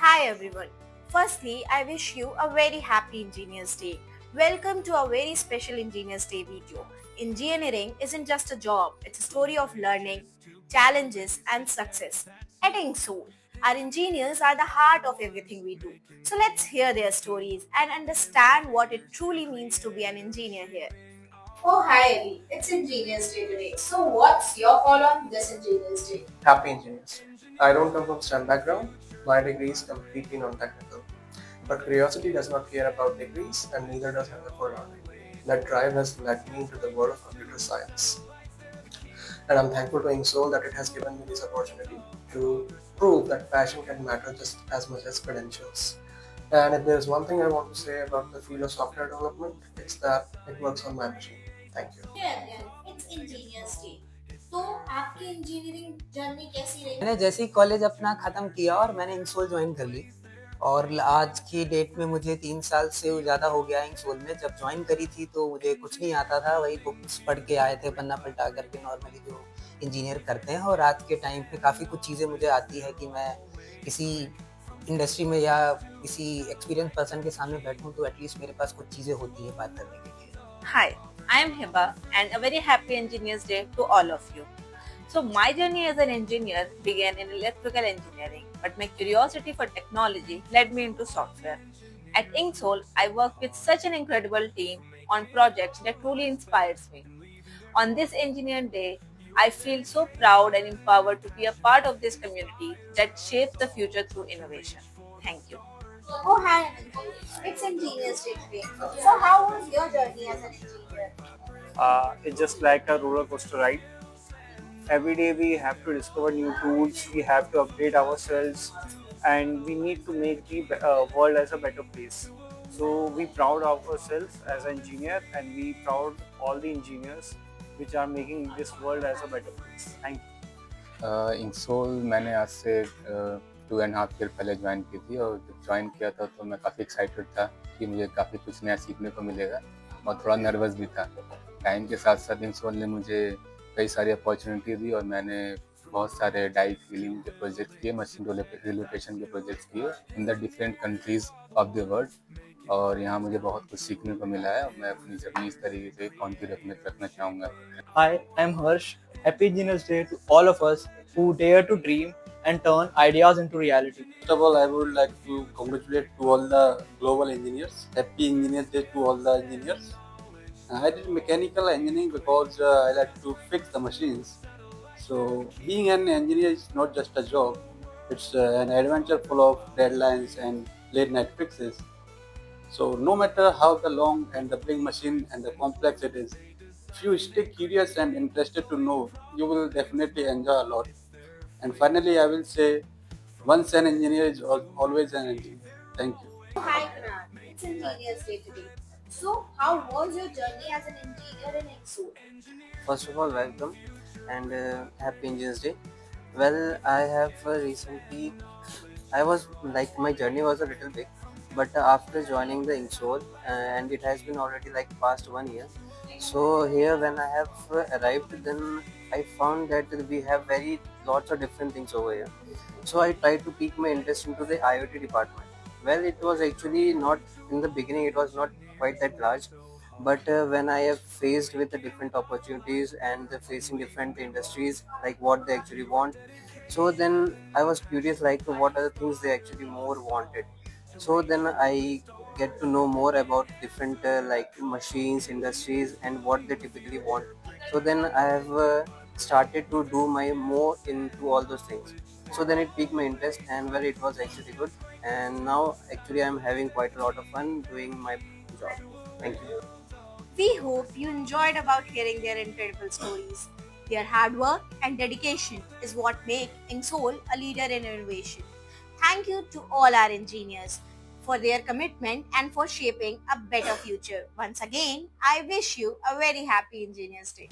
Hi everyone. Firstly, I wish you a very happy Engineers Day. Welcome to a very special Engineers Day video. Engineering isn't just a job, it's a story of learning, challenges, and success. At INSOL, our engineers are the heart of everything we do. So let's hear their stories and understand what it truly means to be an engineer here. Oh, hi Ali. It's Engineers Day today. So, what's your call on this Engineers Day? Happy engineers. I don't come from STEM background. My degree is completely non-technical. But curiosity does not care about degrees and neither does hunger for learning. That drive has led me into the world of computer science. And I'm thankful to INSOL that it has given me this opportunity to prove that passion can matter just as much as credentials. And if there's one thing I want to say about the field of software development, it's that it works on my mission. Thank you. Yeah, it's Engineers Day. तो आपकी engineering journey कैसी रही? मैंने जैसे ही college अपना ख़त्म किया और मैंने इंसोल ज्वाइन कर ली और आज की डेट में मुझे 3 साल से ज़्यादा हो गया है इंसोल में। जब ज्वाइन करी थी तो मुझे कुछ नहीं आता था, वही बुक्स पढ़ के आए थे पन्ना पलटा करके नॉर्मली जो इंजीनियर करते हैं। और आज के टाइम पे काफ़ी कुछ चीज़ें मुझे आती है कि मैं किसी इंडस्ट्री में या किसी एक्सपीरियंस पर्सन के सामने बैठूं तो एटलीस्ट मेरे पास कुछ चीज़ें होती है बात करने के लिए। Hi, I am Hiba and a very happy Engineers Day to all of you. So my journey as an engineer began in electrical engineering, but my curiosity for technology led me into software. At Inksol, I work with such an incredible team on projects that truly inspires me. On this Engineer Day, I feel so proud and empowered to be a part of this community that shapes the future through innovation. Thank you. Oh, hi, Anand. It's Engineers Day today. So, how was your journey as an engineer? It's just like a roller coaster ride. Every day we have to discover new tools, we have to update ourselves, and we need to make the world as a better place. So we proud of ourselves as an engineer, and we proud all the engineers which are making this world as a better place. Thank you. Insole मैंने आज से 2.5 year पहले join की थी और जब join किया था तो मैं काफ़ी एक्साइटेड था कि मुझे काफ़ी कुछ नया सीखने को मिलेगा और थोड़ा नर्वस भी था। टाइम के साथ साथ इंसोल ने मुझे कई सारी अपॉर्चुनिटी दी और मैंने बहुत सारे डाई फीलिंग के प्रोजेक्ट किए, मशीन रिलोकेशन के प्रोजेक्ट्स किए in the different countries of the world और यहाँ मुझे बहुत कुछ सीखने को मिला है और मैं अपनी जर्नी इस तरीके से कंटिन्यू रखना चाहूँगा। Hi, I'm Harsh. Happy Engineers Day to all of us who dare to dream and turn ideas into reality. First of all, I would like to congratulate to all the global engineers. Happy Engineers Day to all the engineers. I did mechanical engineering because I like to fix the machines. So being an engineer is not just a job; it's an adventure full of deadlines and late night fixes. So no matter how the long and the big machine and the complex it is, if you stay curious and interested to know, you will definitely enjoy a lot. And finally, I will say, once an engineer is always an engineer. Thank you. Oh, hi, Karan. It's Engineers Day today. So, how was your journey as an engineer in INSOL? First of all, welcome and happy Engineers Day. Well, I have recently, I was like, my journey was a little big, but after joining the INSOL, and it has been already like past 1 year. So here, when I have arrived, then I found that we have very lots of different things over here. So I tried to pique my interest into the IoT department. Well, it was actually not in the beginning. It was not quite that large, but when I have faced with the different opportunities and facing different industries, like what they actually want, so then I was curious, like what are the things they actually more wanted. So then I get to know more about different like machines, industries, and what they typically want. So then I have started to do my more into all those things. So then it piqued my interest, and well, it was actually good. And now actually I'm having quite a lot of fun doing my job. Thank you. We hope you enjoyed about hearing their incredible stories. Their hard work and dedication is what make INSOL a leader in innovation. Thank you to all our engineers for their commitment and for shaping a better future. Once again, I wish you a very happy Engineers Day.